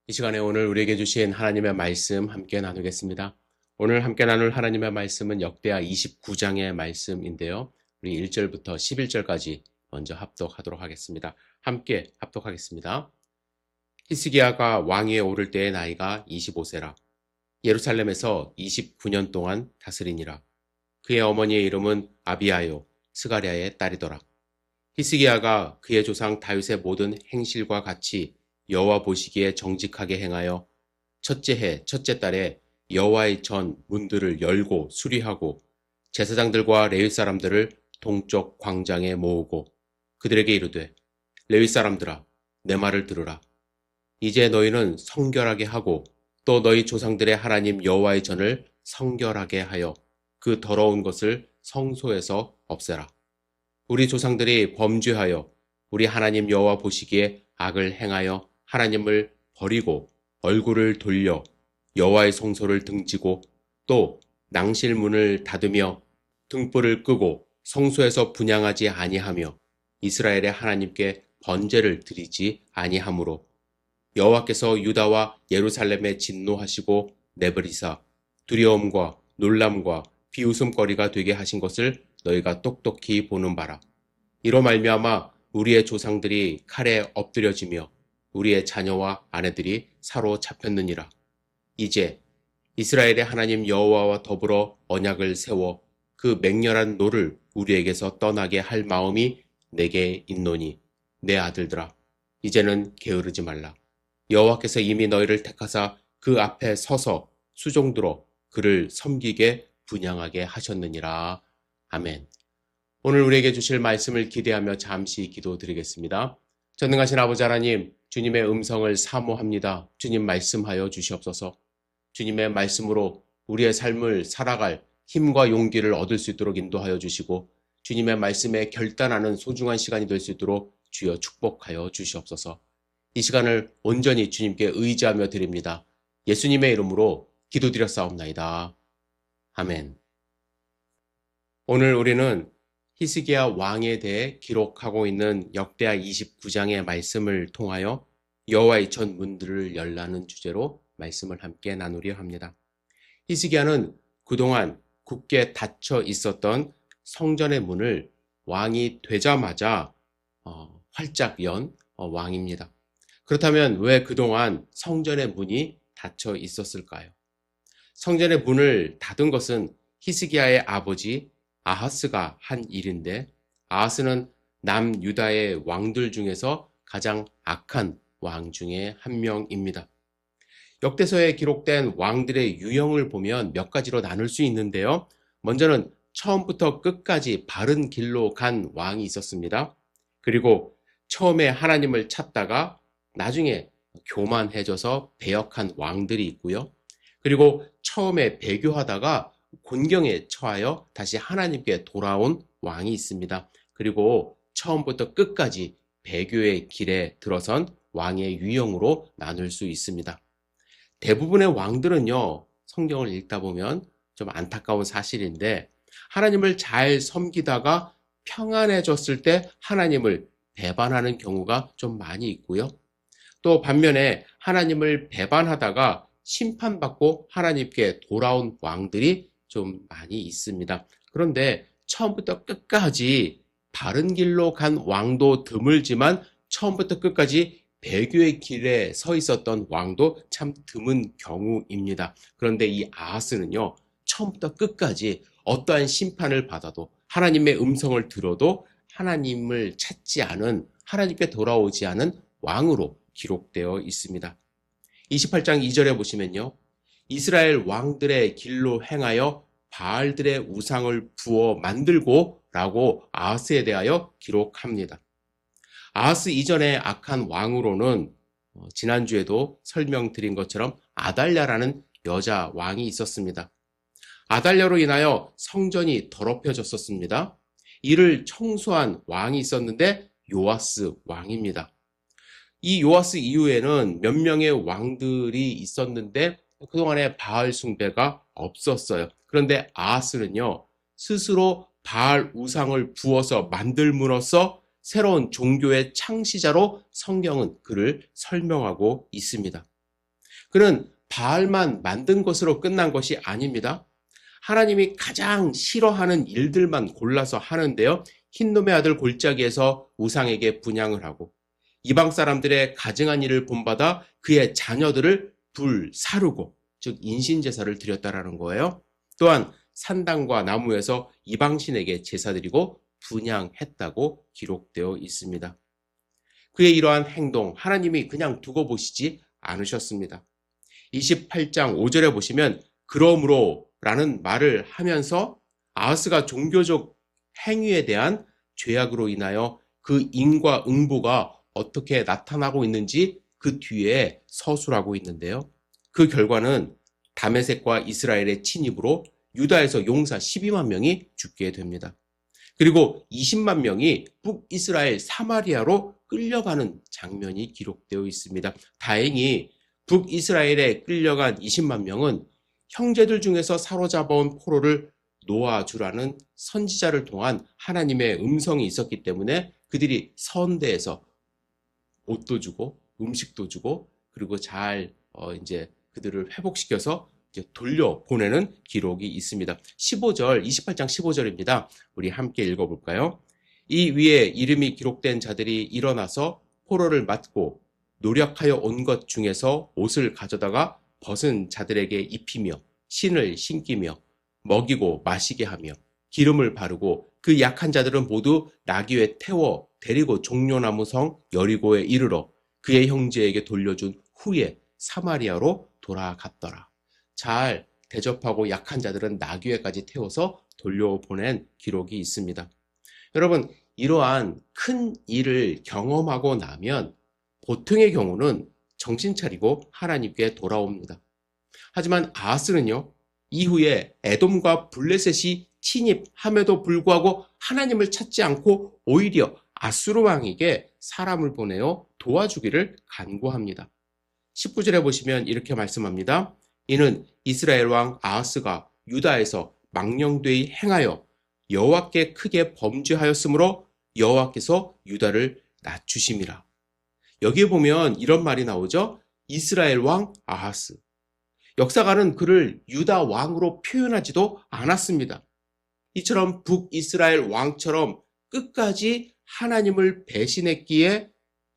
이 시간에 오늘 우리에게 주신 하나님의 말씀 함께 나누겠습니다. 오늘 함께 나눌 하나님의 말씀은 역대하 29장의 말씀인데요. 우리 1절부터 11절까지 먼저 합독하도록 하겠습니다. 함께 합독하겠습니다. 히스기야가 왕위에 오를 때의 나이가 25세라. 예루살렘에서 29년 동안 다스리니라. 그의 어머니의 이름은 아비아요, 스가랴의 딸이더라. 히스기야가 그의 조상 다윗의 모든 행실과 같이 여호와 보시기에 정직하게 행하여 첫째 해 첫째 달에 여호와의 전 문들을 열고 수리하고 제사장들과 레위 사람들을 동쪽 광장에 모으고 그들에게 이르되 레위 사람들아 내 말을 들으라. 이제 너희는 성결하게 하고 또 너희 조상들의 하나님 여호와의 전을 성결하게 하여 그 더러운 것을 성소에서 없애라. 우리 조상들이 범죄하여 우리 하나님 여호와 보시기에 악을 행하여 하나님을 버리고 얼굴을 돌려 여호와의 성소를 등지고 또 낭실문을 닫으며 등불을 끄고 성소에서 분향하지 아니하며 이스라엘의 하나님께 번제를 드리지 아니하므로 여호와께서 유다와 예루살렘에 진노하시고 내버리사 두려움과 놀람과 비웃음거리가 되게 하신 것을 너희가 똑똑히 보는 바라. 이로 말미암아 우리의 조상들이 칼에 엎드려지며 우리의 자녀와 아내들이 사로잡혔느니라. 이제 이스라엘의 하나님 여호와와 더불어 언약을 세워 그 맹렬한 노를 우리에게서 떠나게 할 마음이 내게 있노니 내 아들들아 이제는 게으르지 말라. 여호와께서 이미 너희를 택하사 그 앞에 서서 수종들어 그를 섬기게 분향하게 하셨느니라. 아멘. 오늘 우리에게 주실 말씀을 기대하며 잠시 기도드리겠습니다. 전능하신 아버지 하나님, 주님의 음성을 사모합니다. 주님 말씀하여 주시옵소서. 주님의 말씀으로 우리의 삶을 살아갈 힘과 용기를 얻을 수 있도록 인도하여 주시고 주님의 말씀에 결단하는 소중한 시간이 될 수 있도록 주여 축복하여 주시옵소서. 이 시간을 온전히 주님께 의지하며 드립니다. 예수님의 이름으로 기도드렸사옵나이다. 아멘. 오늘 우리는 히스기야 왕에 대해 기록하고 있는 역대하 29장의 말씀을 통하여 여호와의 전 문들을 열라는 주제로 말씀을 함께 나누려 합니다. 히스기야는 그동안 굳게 닫혀 있었던 성전의 문을 왕이 되자마자 활짝 연 왕입니다. 그렇다면 왜 그동안 성전의 문이 닫혀 있었을까요? 성전의 문을 닫은 것은 히스기야의 아버지 아하스가 한 일인데 아하스는 남유다의 왕들 중에서 가장 악한 왕 중에 한 명입니다. 역대서에 기록된 왕들의 유형을 보면 몇 가지로 나눌 수 있는데요. 먼저는 처음부터 끝까지 바른 길로 간 왕이 있었습니다. 그리고 처음에 하나님을 찾다가 나중에 교만해져서 배역한 왕들이 있고요. 그리고 처음에 배교하다가 곤경에 처하여 다시 하나님께 돌아온 왕이 있습니다. 그리고 처음부터 끝까지 배교의 길에 들어선 왕의 유형으로 나눌 수 있습니다. 대부분의 왕들은요, 성경을 읽다 보면 좀 안타까운 사실인데 하나님을 잘 섬기다가 평안해졌을 때 하나님을 배반하는 경우가 좀 많이 있고요. 또 반면에 하나님을 배반하다가 심판받고 하나님께 돌아온 왕들이 좀 많이 있습니다. 그런데 처음부터 끝까지 바른 길로 간 왕도 드물지만 처음부터 끝까지 배교의 길에 서 있었던 왕도 참 드문 경우입니다. 그런데 이 아하스는요, 처음부터 끝까지 어떠한 심판을 받아도 하나님의 음성을 들어도 하나님을 찾지 않은, 하나님께 돌아오지 않은 왕으로 기록되어 있습니다. 28장 2절에 보시면요. 이스라엘 왕들의 길로 행하여 바알들의 우상을 부어 만들고 라고 아하스에 대하여 기록합니다. 아하스 이전의 악한 왕으로는 지난주에도 설명드린 것처럼 아달랴라는 여자 왕이 있었습니다. 아달랴로 인하여 성전이 더럽혀졌었습니다. 이를 청소한 왕이 있었는데 요아스 왕입니다. 이 요아스 이후에는 몇 명의 왕들이 있었는데 그동안에 바알 숭배가 없었어요. 그런데 아하스는요, 스스로 바알 우상을 부어서 만들므로써 새로운 종교의 창시자로 성경은 그를 설명하고 있습니다. 그는 바알만 만든 것으로 끝난 것이 아닙니다. 하나님이 가장 싫어하는 일들만 골라서 하는데요. 흰놈의 아들 골짜기에서 우상에게 분향을 하고 이방 사람들의 가증한 일을 본받아 그의 자녀들을 불사르고 즉 인신제사를 드렸다라는 거예요. 또한 산당과 나무에서 이방신에게 제사드리고 분향했다고 기록되어 있습니다. 그의 이러한 행동 하나님이 그냥 두고 보시지 않으셨습니다. 28장 5절에 보시면 그러므로 라는 말을 하면서 아하스가 종교적 행위에 대한 죄악으로 인하여 그 인과 응보가 어떻게 나타나고 있는지 그 뒤에 서술하고 있는데요. 그 결과는 다메섹과 이스라엘의 침입으로 유다에서 용사 12만 명이 죽게 됩니다. 그리고 20만 명이 북이스라엘 사마리아로 끌려가는 장면이 기록되어 있습니다. 다행히 북이스라엘에 끌려간 20만 명은 형제들 중에서 사로잡아온 포로를 놓아주라는 선지자를 통한 하나님의 음성이 있었기 때문에 그들이 선대에서 옷도 주고 음식도 주고 그리고 잘 이제 그들을 회복시켜서 돌려보내는 기록이 있습니다. 28장 15절입니다. 우리 함께 읽어볼까요? 이 위에 이름이 기록된 자들이 일어나서 포로를 맞고 노력하여 온 것 중에서 옷을 가져다가 벗은 자들에게 입히며 신을 신기며 먹이고 마시게 하며 기름을 바르고 그 약한 자들은 모두 나귀에 태워 데리고 종려나무 성 여리고에 이르러 그의 형제에게 돌려준 후에 사마리아로 돌아갔더라. 잘 대접하고 약한 자들은 나귀에까지 태워서 돌려보낸 기록이 있습니다. 여러분, 이러한 큰 일을 경험하고 나면 보통의 경우는 정신 차리고 하나님께 돌아옵니다. 하지만 아하스는요, 이후에 에돔과 블레셋이 침입함에도 불구하고 하나님을 찾지 않고 오히려 아수르 왕에게 사람을 보내어 도와주기를 간구합니다. 19절에 보시면 이렇게 말씀합니다. 이는 이스라엘 왕 아하스가 유다에서 망령되이 행하여 여호와께 크게 범죄하였으므로 여호와께서 유다를 낮추심이라. 여기에 보면 이런 말이 나오죠. 이스라엘 왕 아하스. 역사가는 그를 유다 왕으로 표현하지도 않았습니다. 이처럼 북이스라엘 왕처럼 끝까지 하나님을 배신했기에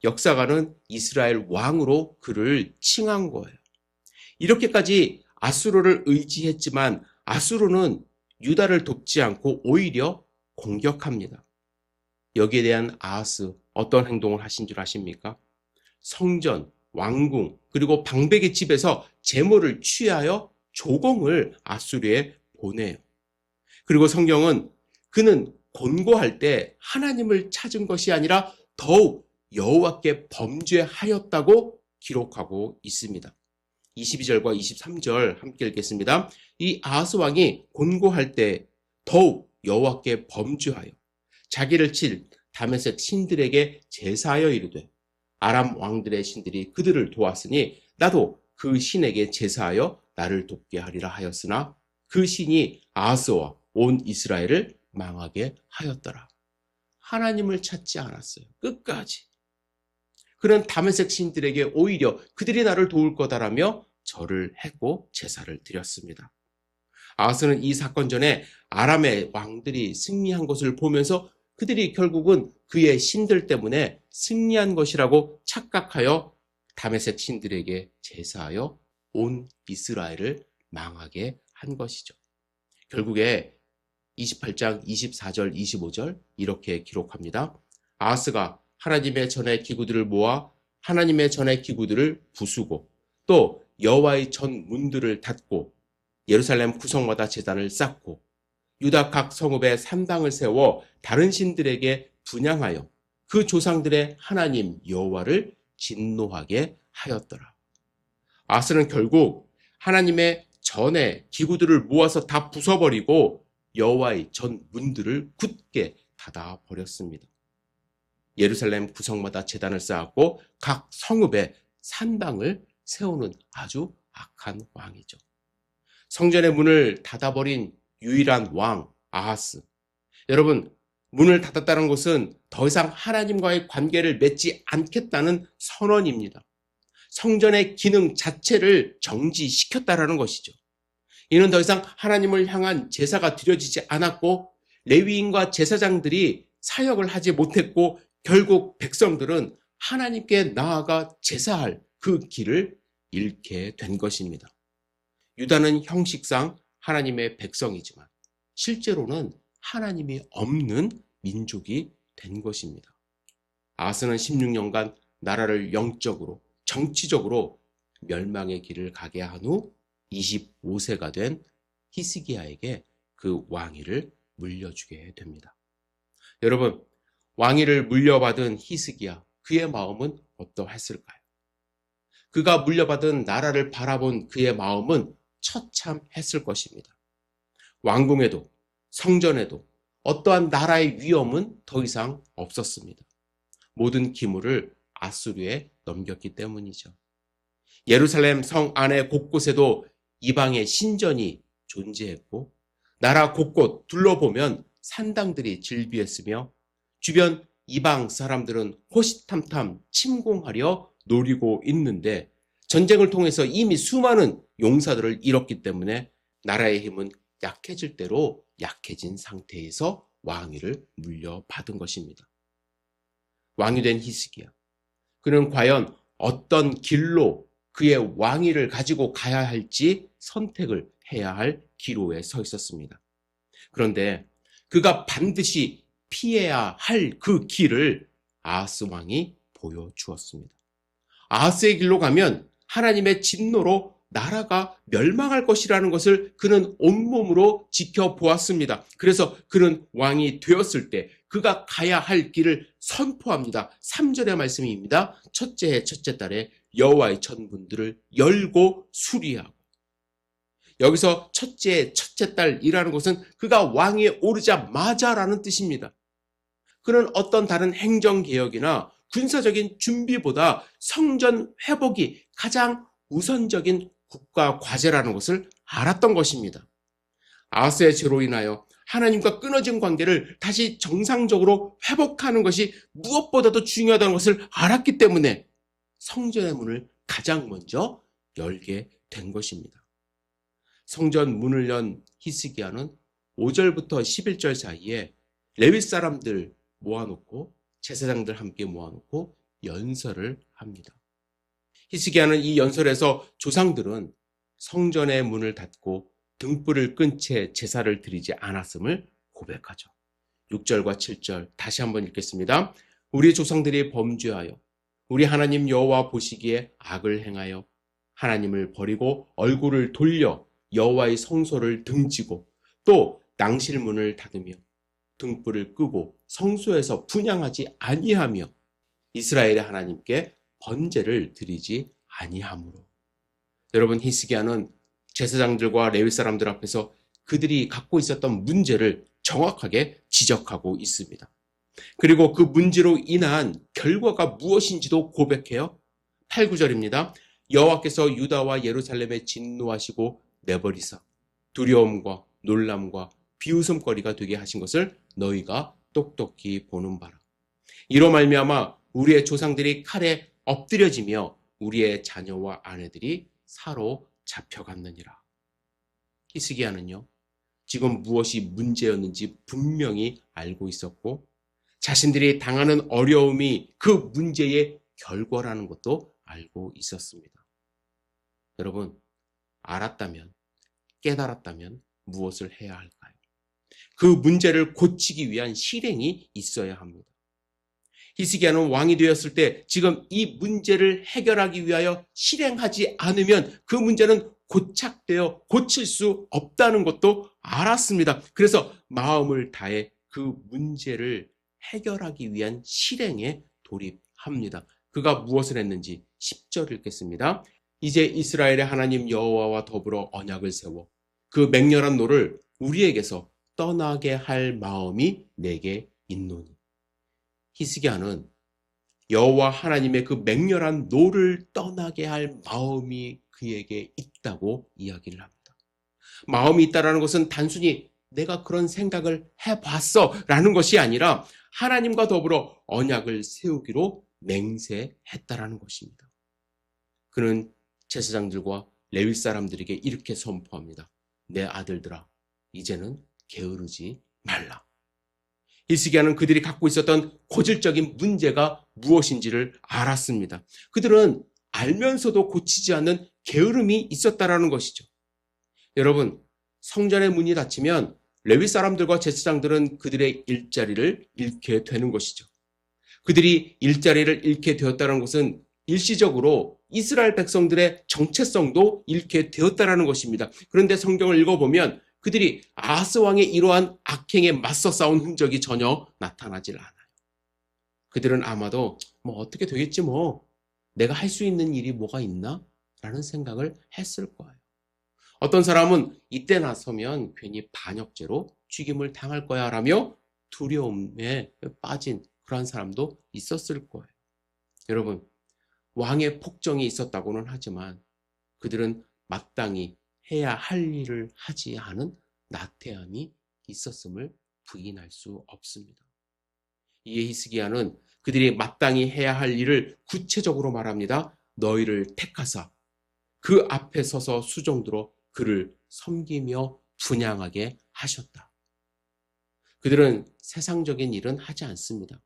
역사가는 이스라엘 왕으로 그를 칭한 거예요. 이렇게까지 아수르를 의지했지만 아수르는 유다를 돕지 않고 오히려 공격합니다. 여기에 대한 아하스 어떤 행동을 하신 줄 아십니까? 성전, 왕궁, 그리고 방백의 집에서 재물을 취하여 조공을 아수르에 보내요. 그리고 성경은 그는 곤고할 때 하나님을 찾은 것이 아니라 더욱 여호와께 범죄하였다고 기록하고 있습니다. 22절과 23절 함께 읽겠습니다. 이 아하스 왕이 곤고할 때 더욱 여호와께 범죄하여 자기를 칠 다메섹 신들에게 제사하여 이르되 아람 왕들의 신들이 그들을 도왔으니 나도 그 신에게 제사하여 나를 돕게 하리라 하였으나 그 신이 아하스와 온 이스라엘을 망하게 하였더라. 하나님을 찾지 않았어요. 끝까지. 그는 다메섹 신들에게 오히려 그들이 나를 도울 거다라며 절을 했고 제사를 드렸습니다. 아하스는 이 사건 전에 아람의 왕들이 승리한 것을 보면서 그들이 결국은 그의 신들 때문에 승리한 것이라고 착각하여 다메섹 신들에게 제사하여 온 이스라엘을 망하게 한 것이죠. 결국에 28장 24절 25절 이렇게 기록합니다. 아하스가 하나님의 전의 기구들을 모아 하나님의 전의 기구들을 부수고 또 여호와의 전 문들을 닫고 예루살렘 구성마다 제단을 쌓고 유다 각 성읍에 산당을 세워 다른 신들에게 분향하여 그 조상들의 하나님 여호와를 진노하게 하였더라. 아하스는 결국 하나님의 전의 기구들을 모아서 다 부숴버리고 여호와의 전 문들을 굳게 닫아버렸습니다. 예루살렘 구성마다 제단을 쌓았고 각 성읍에 산당을 세우는 아주 악한 왕이죠. 성전의 문을 닫아버린 유일한 왕 아하스. 여러분, 문을 닫았다는 것은 더 이상 하나님과의 관계를 맺지 않겠다는 선언입니다. 성전의 기능 자체를 정지시켰다라는 것이죠. 이는 더 이상 하나님을 향한 제사가 드려지지 않았고 레위인과 제사장들이 사역을 하지 못했고 결국 백성들은 하나님께 나아가 제사할 그 길을 잃게 된 것입니다. 유다는 형식상 하나님의 백성이지만 실제로는 하나님이 없는 민족이 된 것입니다. 아하스는 16년간 나라를 영적으로 정치적으로 멸망의 길을 가게 한 후 25세가 된 히스기야에게 그 왕위를 물려주게 됩니다. 여러분, 왕위를 물려받은 히스기야, 그의 마음은 어떠했을까요? 그가 물려받은 나라를 바라본 그의 마음은 처참했을 것입니다. 왕궁에도 성전에도 어떠한 나라의 위험은 더 이상 없었습니다. 모든 기물을 아수르에 넘겼기 때문이죠. 예루살렘 성 안에 곳곳에도 이방의 신전이 존재했고 나라 곳곳 둘러보면 산당들이 즐비했으며 주변 이방 사람들은 호시탐탐 침공하려 노리고 있는데 전쟁을 통해서 이미 수많은 용사들을 잃었기 때문에 나라의 힘은 약해질 대로 약해진 상태에서 왕위를 물려받은 것입니다. 왕이 된 히스기야, 그는 과연 어떤 길로 그의 왕위를 가지고 가야 할지 선택을 해야 할 기로에 서 있었습니다. 그런데 그가 반드시 피해야 할 그 길을 아하스 왕이 보여주었습니다. 아하스의 길로 가면 하나님의 진노로 나라가 멸망할 것이라는 것을 그는 온몸으로 지켜보았습니다. 그래서 그는 왕이 되었을 때 그가 가야 할 길을 선포합니다. 3절의 말씀입니다. 첫째 해 첫째 달에 여호와의 천문들을 열고 수리하고. 여기서 첫째 해 첫째 달이라는 것은 그가 왕위에 오르자마자라는 뜻입니다. 그는 어떤 다른 행정개혁이나 군사적인 준비보다 성전 회복이 가장 우선적인 국가 과제라는 것을 알았던 것입니다. 아하스의 죄로 인하여 하나님과 끊어진 관계를 다시 정상적으로 회복하는 것이 무엇보다도 중요하다는 것을 알았기 때문에 성전의 문을 가장 먼저 열게 된 것입니다. 성전 문을 연 히스기야는 5절부터 11절 사이에 레위 사람들 모아놓고 제사장들 함께 모아놓고 연설을 합니다. 히스기야는 이 연설에서 조상들은 성전의 문을 닫고 등불을 끈 채 제사를 드리지 않았음을 고백하죠. 6절과 7절 다시 한번 읽겠습니다. 우리 조상들이 범죄하여 우리 하나님 여호와 보시기에 악을 행하여 하나님을 버리고 얼굴을 돌려 여호와의 성소를 등지고 또 낭실문을 닫으며 등불을 끄고 성소에서 분향하지 아니하며 이스라엘의 하나님께 번제를 드리지 아니하므로. 여러분, 히스기야는 제사장들과 레위 사람들 앞에서 그들이 갖고 있었던 문제를 정확하게 지적하고 있습니다. 그리고 그 문제로 인한 결과가 무엇인지도 고백해요. 8, 9절입니다. 여호와께서 유다와 예루살렘에 진노하시고 내버리사 두려움과 놀람과 비웃음거리가 되게 하신 것을 너희가 똑똑히 보는 바라. 이로 말미암아 우리의 칼에 엎드려지며 우리의 자녀와 아내들이 사로 잡혀갔느니라. 히스기야는요, 지금 무엇이 문제였는지 분명히 알고 있었고 자신들이 당하는 어려움이 그 문제의 결과라는 것도 알고 있었습니다. 여러분, 알았다면, 깨달았다면 무엇을 해야 할까요? 그 문제를 고치기 위한 실행이 있어야 합니다. 히스기야는 왕이 되었을 때 지금 이 문제를 해결하기 위하여 실행하지 않으면 그 문제는 고착되어 고칠 수 없다는 것도 알았습니다. 그래서 마음을 다해 그 문제를 해결하기 위한 실행에 돌입합니다. 그가 무엇을 했는지 10절 읽겠습니다. 이제 이스라엘의 하나님 여호와와 더불어 언약을 세워 그 맹렬한 노를 우리에게서 떠나게 할 마음이 내게 있노니. 히스기야는 여호와 하나님의 그 맹렬한 노를 떠나게 할 마음이 그에게 있다고 이야기를 합니다. 마음이 있다라는 것은 단순히 내가 그런 생각을 해봤어 라는 것이 아니라 하나님과 더불어 언약을 세우기로 맹세했다라는 것입니다. 그는 제사장들과 레위 사람들에게 이렇게 선포합니다. 내 아들들아, 이제는 게으르지 말라. 히스기야는 그들이 갖고 있었던 고질적인 문제가 무엇인지를 알았습니다. 그들은 알면서도 고치지 않는 게으름이 있었다라는 것이죠. 여러분, 성전의 문이 닫히면 레위 사람들과 제사장들은 그들의 일자리를 잃게 되는 것이죠. 그들이 일자리를 잃게 되었다는 것은 일시적으로 이스라엘 백성들의 정체성도 잃게 되었다는 것입니다. 그런데 성경을 읽어보면 그들이 아하스 왕의 이러한 악행에 맞서 싸운 흔적이 전혀 나타나질 않아요. 그들은 아마도 어떻게 되겠지 내가 할 수 있는 일이 뭐가 있나? 라는 생각을 했을 거예요. 어떤 사람은 이때 나서면 괜히 반역죄로 죽임을 당할 거야 라며 두려움에 빠진 그러한 사람도 있었을 거예요. 여러분, 왕의 폭정이 있었다고는 하지만 그들은 마땅히 해야 할 일을 하지 않은 나태함이 있었음을 부인할 수 없습니다. 이에 히스기야는 그들이 마땅히 해야 할 일을 구체적으로 말합니다. 너희를 택하사 그 앞에 서서 수종들어 그를 섬기며 분향하게 하셨다. 그들은 세상적인 일은 하지 않습니다.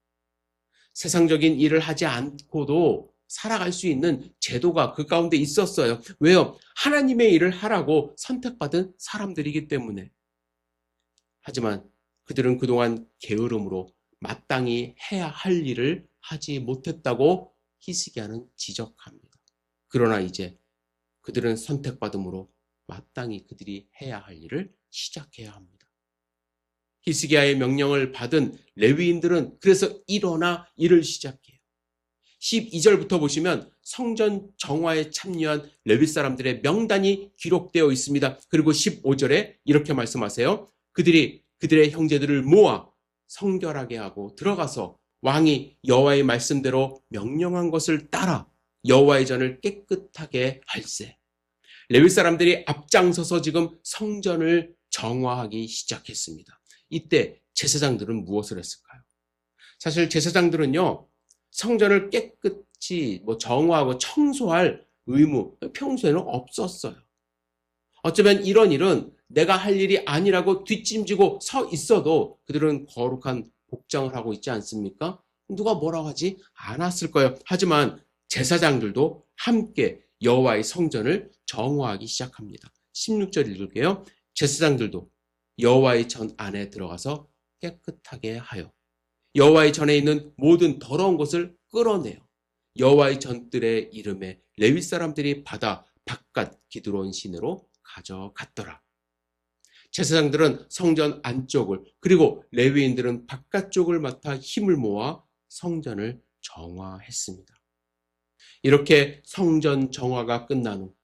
세상적인 일을 하지 않고도 살아갈 수 있는 제도가 그 가운데 있었어요. 왜요? 하나님의 일을 하라고 선택받은 사람들이기 때문에. 하지만 그들은 그동안 게으름으로 마땅히 해야 할 일을 하지 못했다고 히스기야는 지적합니다. 그러나 이제 그들은 선택받음으로 마땅히 그들이 해야 할 일을 시작해야 합니다. 히스기야의 명령을 받은 레위인들은 그래서 일어나 일을 시작해요. 12절부터 보시면 성전 정화에 참여한 레위 사람들의 명단이 기록되어 있습니다. 그리고 15절에 이렇게 말씀하세요. 그들이 그들의 형제들을 모아 성결하게 하고 들어가서 왕이 여호와의 말씀대로 명령한 것을 따라 여호와의 전을 깨끗하게 할세. 레위 사람들이 앞장서서 지금 성전을 정화하기 시작했습니다. 이때 제사장들은 무엇을 했을까요? 사실 제사장들은요, 성전을 깨끗이 정화하고 청소할 의무, 평소에는 없었어요. 어쩌면 이런 일은 내가 할 일이 아니라고 뒷짐지고 서 있어도 그들은 거룩한 복장을 하고 있지 않습니까? 누가 뭐라고 하지 않았을 거예요. 하지만 제사장들도 함께 여호와의 성전을 정화하기 시작합니다. 16절 읽을게요. 제사장들도 여호와의 전 안에 들어가서 깨끗하게 하여 여호와의 전에 있는 모든 더러운 것을 끌어내요. 여호와의 전들의 이름에 레위 사람들이 받아 바깥 기드론 시내로 가져갔더라. 제사장들은 성전 안쪽을 그리고 레위인들은 바깥쪽을 맡아 힘을 모아 성전을 정화했습니다. 이렇게 성전 정화가 끝난 후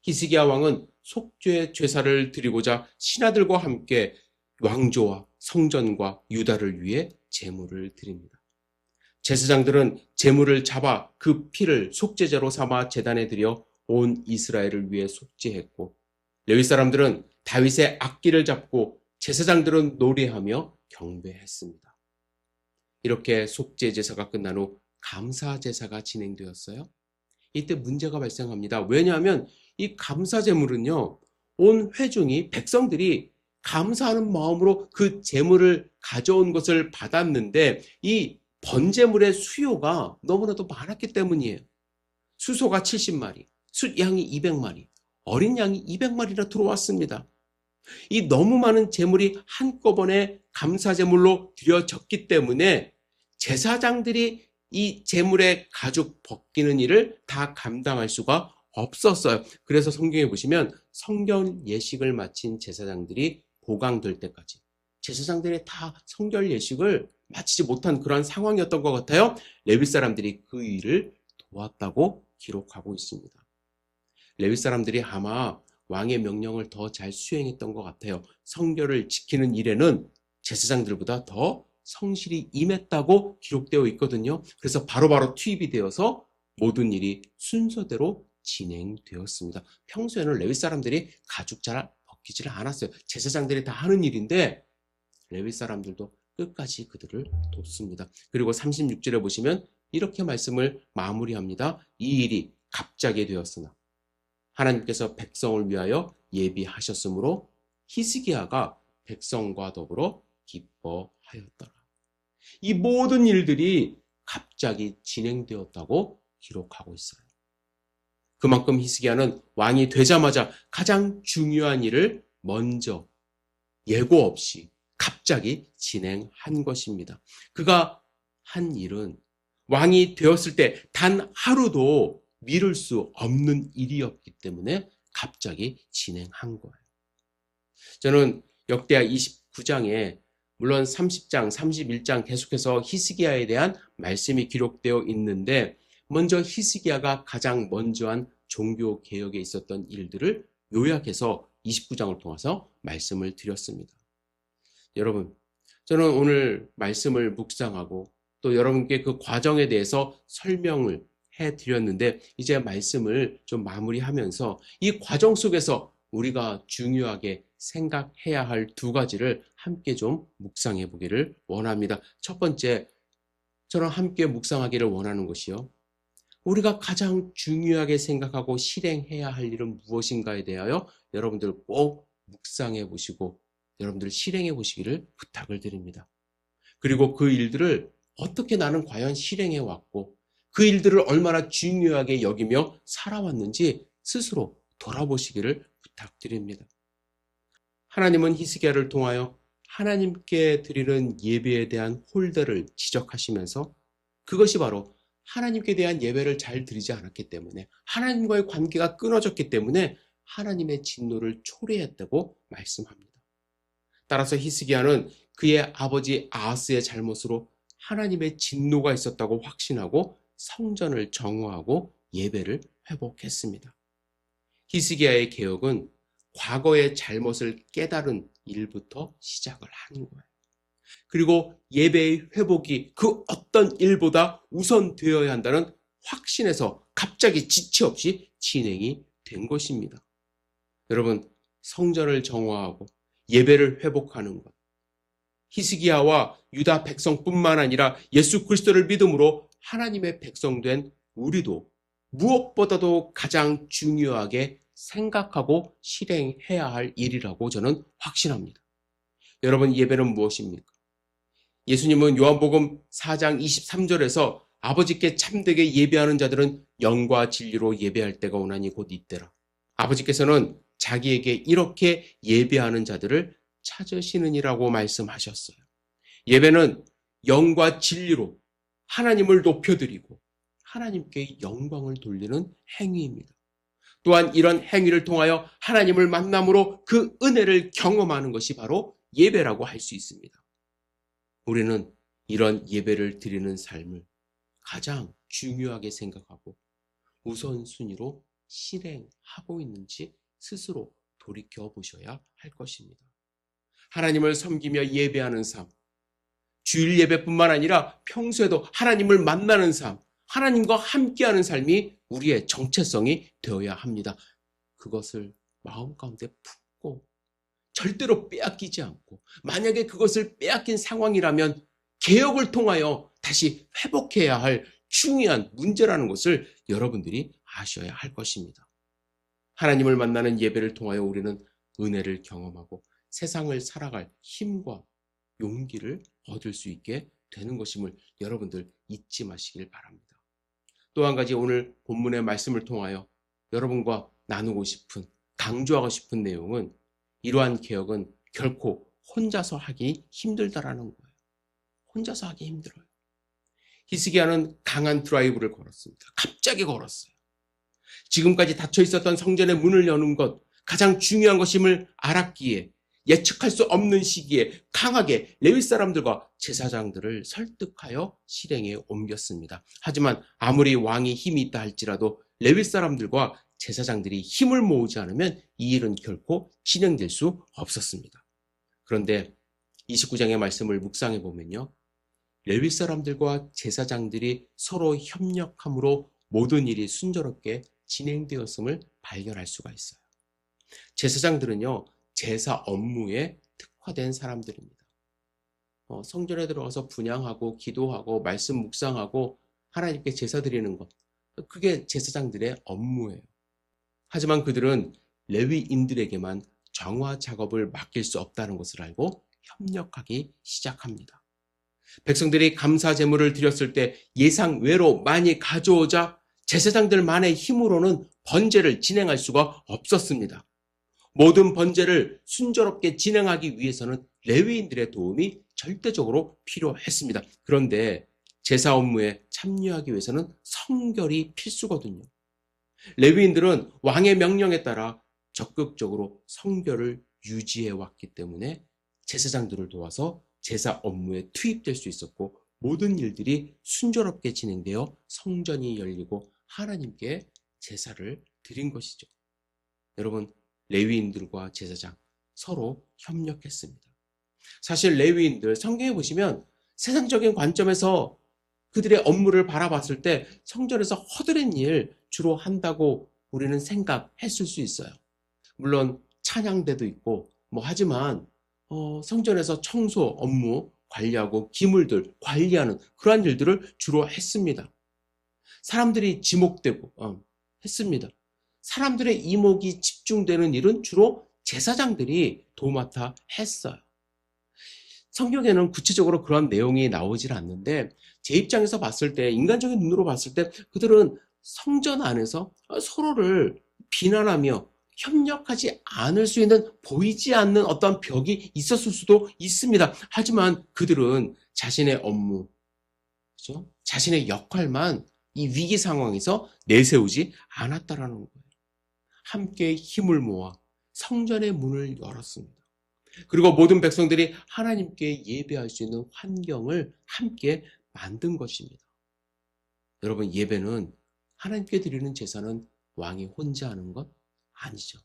히스기야 왕은 속죄 제사를 드리고자 신하들과 함께 왕조와 성전과 유다를 위해 제물을 드립니다. 제사장들은 제물을 잡아 그 피를 속죄제로 삼아 제단에 드려 온 이스라엘을 위해 속죄했고, 레위 사람들은 다윗의 악기를 잡고 제사장들은 노래하며 경배했습니다. 이렇게 속죄 제사가 끝난 후 감사 제사가 진행되었어요. 이때 문제가 발생합니다. 왜냐하면 이 감사 제물은요, 온 회중이 백성들이 감사하는 마음으로 그 제물을 가져온 것을 받았는데 이 번제물의 수요가 너무나도 많았기 때문이에요. 수소가 70마리, 숫양이 200마리, 어린 양이 200마리나 들어왔습니다. 이 너무 많은 제물이 한꺼번에 감사 제물로 드려졌기 때문에 제사장들이 이 제물의 가죽 벗기는 일을 다 감당할 수가 없었어요. 그래서 성경에 보시면 성결 예식을 마친 제사장들이 보강될 때까지 제사장들이 다 성결 예식을 마치지 못한 그런 상황이었던 것 같아요. 레위 사람들이 그 일을 도왔다고 기록하고 있습니다. 레위 사람들이 아마 왕의 명령을 더 잘 수행했던 것 같아요. 성결을 지키는 일에는 제사장들보다 더 성실히 임했다고 기록되어 있거든요. 그래서 바로바로 투입이 되어서 모든 일이 순서대로 진행되었습니다. 평소에는 레위 사람들이 가죽 잘 벗기지를 않았어요. 제사장들이 다 하는 일인데 레위 사람들도 끝까지 그들을 돕습니다. 그리고 36절에 보시면 이렇게 말씀을 마무리합니다. 이 일이 갑자기 되었으나 하나님께서 백성을 위하여 예비하셨으므로 히스기야가 백성과 더불어 기뻐하였더라. 이 모든 일들이 갑자기 진행되었다고 기록하고 있어요. 그만큼 히스기야는 왕이 되자마자 가장 중요한 일을 먼저 예고 없이 갑자기 진행한 것입니다. 그가 한 일은 왕이 되었을 때 단 하루도 미룰 수 없는 일이었기 때문에 갑자기 진행한 거예요. 저는 역대하 29장에 물론 30장, 31장 계속해서 히스기야에 대한 말씀이 기록되어 있는데 먼저 히스기야가 가장 먼저 한 종교 개혁에 있었던 일들을 요약해서 29장을 통해서 말씀을 드렸습니다. 여러분, 저는 오늘 말씀을 묵상하고 또 여러분께 그 과정에 대해서 설명을 해드렸는데 이제 말씀을 좀 마무리하면서 이 과정 속에서 우리가 중요하게 생각해야 할 두 가지를 함께 좀 묵상해 보기를 원합니다. 첫 번째, 저랑 함께 묵상하기를 원하는 것이요. 우리가 가장 중요하게 생각하고 실행해야 할 일은 무엇인가에 대하여 여러분들 꼭 묵상해 보시고 여러분들 실행해 보시기를 부탁을 드립니다. 그리고 그 일들을 어떻게 나는 과연 실행해 왔고 그 일들을 얼마나 중요하게 여기며 살아왔는지 스스로 돌아보시기를 부탁드립니다. 하나님은 히스기야를 통하여 하나님께 드리는 예배에 대한 홀대를 지적하시면서 그것이 바로 하나님께 대한 예배를 잘 드리지 않았기 때문에 하나님과의 관계가 끊어졌기 때문에 하나님의 진노를 초래했다고 말씀합니다. 따라서 히스기야는 그의 아버지 아하스의 잘못으로 하나님의 진노가 있었다고 확신하고 성전을 정화하고 예배를 회복했습니다. 히스기야의 개혁은 과거의 잘못을 깨달은 일부터 시작을 하는 거예요. 그리고 예배의 회복이 그 어떤 일보다 우선되어야 한다는 확신에서 갑자기 지체 없이 진행이 된 것입니다. 여러분, 성전을 정화하고 예배를 회복하는 것, 히스기야와 유다 백성뿐만 아니라 예수 그리스도를 믿음으로 하나님의 백성된 우리도 무엇보다도 가장 중요하게 생각하고 실행해야 할 일이라고 저는 확신합니다. 여러분, 예배는 무엇입니까? 예수님은 요한복음 4장 23절에서 아버지께 참되게 예배하는 자들은 영과 진리로 예배할 때가 오나니 곧 이때라. 아버지께서는 자기에게 이렇게 예배하는 자들을 찾으시느니라고 말씀하셨어요. 예배는 영과 진리로 하나님을 높여드리고 하나님께 영광을 돌리는 행위입니다. 또한 이런 행위를 통하여 하나님을 만남으로 그 은혜를 경험하는 것이 바로 예배라고 할 수 있습니다. 우리는 이런 예배를 드리는 삶을 가장 중요하게 생각하고 우선순위로 실행하고 있는지 스스로 돌이켜 보셔야 할 것입니다. 하나님을 섬기며 예배하는 삶, 주일 예배뿐만 아니라 평소에도 하나님을 만나는 삶, 하나님과 함께하는 삶이 우리의 정체성이 되어야 합니다. 그것을 마음 가운데 품고 절대로 빼앗기지 않고 만약에 그것을 빼앗긴 상황이라면 개혁을 통하여 다시 회복해야 할 중요한 문제라는 것을 여러분들이 아셔야 할 것입니다. 하나님을 만나는 예배를 통하여 우리는 은혜를 경험하고 세상을 살아갈 힘과 용기를 얻을 수 있게 되는 것임을 여러분들 잊지 마시길 바랍니다. 또 한 가지 오늘 본문의 말씀을 통하여 여러분과 나누고 싶은, 강조하고 싶은 내용은 이러한 개혁은 결코 혼자서 하기 힘들다라는 거예요. 혼자서 하기 힘들어요. 히스기야는 강한 드라이브를 걸었습니다. 갑자기 걸었어요. 지금까지 닫혀 있었던 성전의 문을 여는 것, 가장 중요한 것임을 알았기에 예측할 수 없는 시기에 강하게 레위 사람들과 제사장들을 설득하여 실행에 옮겼습니다. 하지만 아무리 왕이 힘이 있다 할지라도 레위 사람들과 제사장들이 힘을 모으지 않으면 이 일은 결코 진행될 수 없었습니다. 그런데 29장의 말씀을 묵상해 보면요. 레위 사람들과 제사장들이 서로 협력함으로 모든 일이 순조롭게 진행되었음을 발견할 수가 있어요. 제사장들은요, 제사 업무에 특화된 사람들입니다. 성전에 들어가서 분향하고 기도하고 말씀 묵상하고 하나님께 제사 드리는 것, 그게 제사장들의 업무예요. 하지만 그들은 레위인들에게만 정화 작업을 맡길 수 없다는 것을 알고 협력하기 시작합니다. 백성들이 감사 제물을 드렸을 때 예상 외로 많이 가져오자 제사장들만의 힘으로는 번제를 진행할 수가 없었습니다. 모든 번제를 순조롭게 진행하기 위해서는 레위인들의 도움이 절대적으로 필요했습니다. 그런데 제사 업무에 참여하기 위해서는 성결이 필수거든요. 레위인들은 왕의 명령에 따라 적극적으로 성결을 유지해 왔기 때문에 제사장들을 도와서 제사 업무에 투입될 수 있었고 모든 일들이 순조롭게 진행되어 성전이 열리고 하나님께 제사를 드린 것이죠. 여러분, 레위인들과 제사장 서로 협력했습니다. 사실 레위인들 성경에 보시면 세상적인 관점에서 그들의 업무를 바라봤을 때 성전에서 허드렛 일 주로 한다고 우리는 생각했을 수 있어요. 물론 찬양대도 있고 하지만 성전에서 청소 업무 관리하고 기물들 관리하는 그러한 일들을 주로 했습니다. 사람들이 지목되고 했습니다. 사람들의 이목이 집중되는 일은 주로 제사장들이 도맡아 했어요. 성경에는 구체적으로 그런 내용이 나오질 않는데 제 입장에서 봤을 때, 인간적인 눈으로 봤을 때 그들은 성전 안에서 서로를 비난하며 협력하지 않을 수 있는, 보이지 않는 어떤 벽이 있었을 수도 있습니다. 하지만 그들은 자신의 업무, 그렇죠? 자신의 역할만 이 위기 상황에서 내세우지 않았다라는 거예요. 함께 힘을 모아 성전의 문을 열었습니다. 그리고 모든 백성들이 하나님께 예배할 수 있는 환경을 함께 만든 것입니다. 여러분, 예배는 하나님께 드리는 제사는 왕이 혼자 하는 것 아니죠.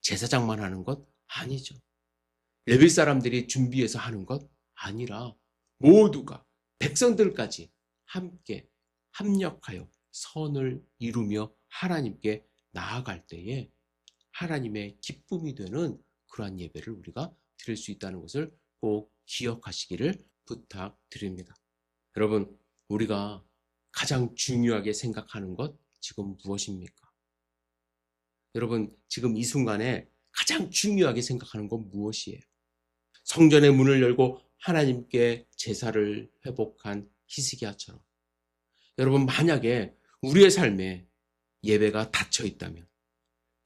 제사장만 하는 것 아니죠. 레위 사람들이 준비해서 하는 것 아니라 모두가, 백성들까지 함께 합력하여 선을 이루며 하나님께 나아갈 때에 하나님의 기쁨이 되는 그러한 예배를 우리가 드릴 수 있다는 것을 꼭 기억하시기를 부탁드립니다. 여러분, 우리가 가장 중요하게 생각하는 것 지금 무엇입니까? 여러분, 지금 이 순간에 가장 중요하게 생각하는 건 무엇이에요? 성전의 문을 열고 하나님께 제사를 회복한 히스기야처럼 여러분, 만약에 우리의 삶에 예배가 닫혀 있다면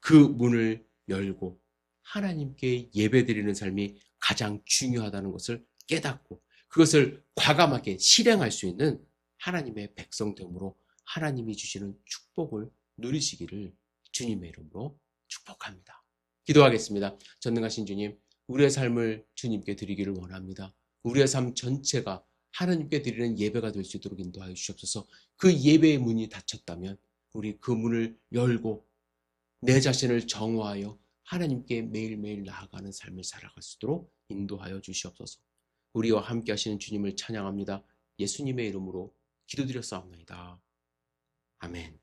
그 문을 열고 하나님께 예배드리는 삶이 가장 중요하다는 것을 깨닫고 그것을 과감하게 실행할 수 있는 하나님의 백성됨으로 하나님이 주시는 축복을 누리시기를 주님의 이름으로 축복합니다. 기도하겠습니다. 전능하신 주님, 우리의 삶을 주님께 드리기를 원합니다. 우리의 삶 전체가 하나님께 드리는 예배가 될 수 있도록 인도하여 주시옵소서. 그 예배의 문이 닫혔다면 우리 그 문을 열고 내 자신을 정화하여 하나님께 매일매일 나아가는 삶을 살아갈 수 있도록 인도하여 주시옵소서. 우리와 함께 하시는 주님을 찬양합니다. 예수님의 이름으로 기도드렸사옵나이다. 아멘.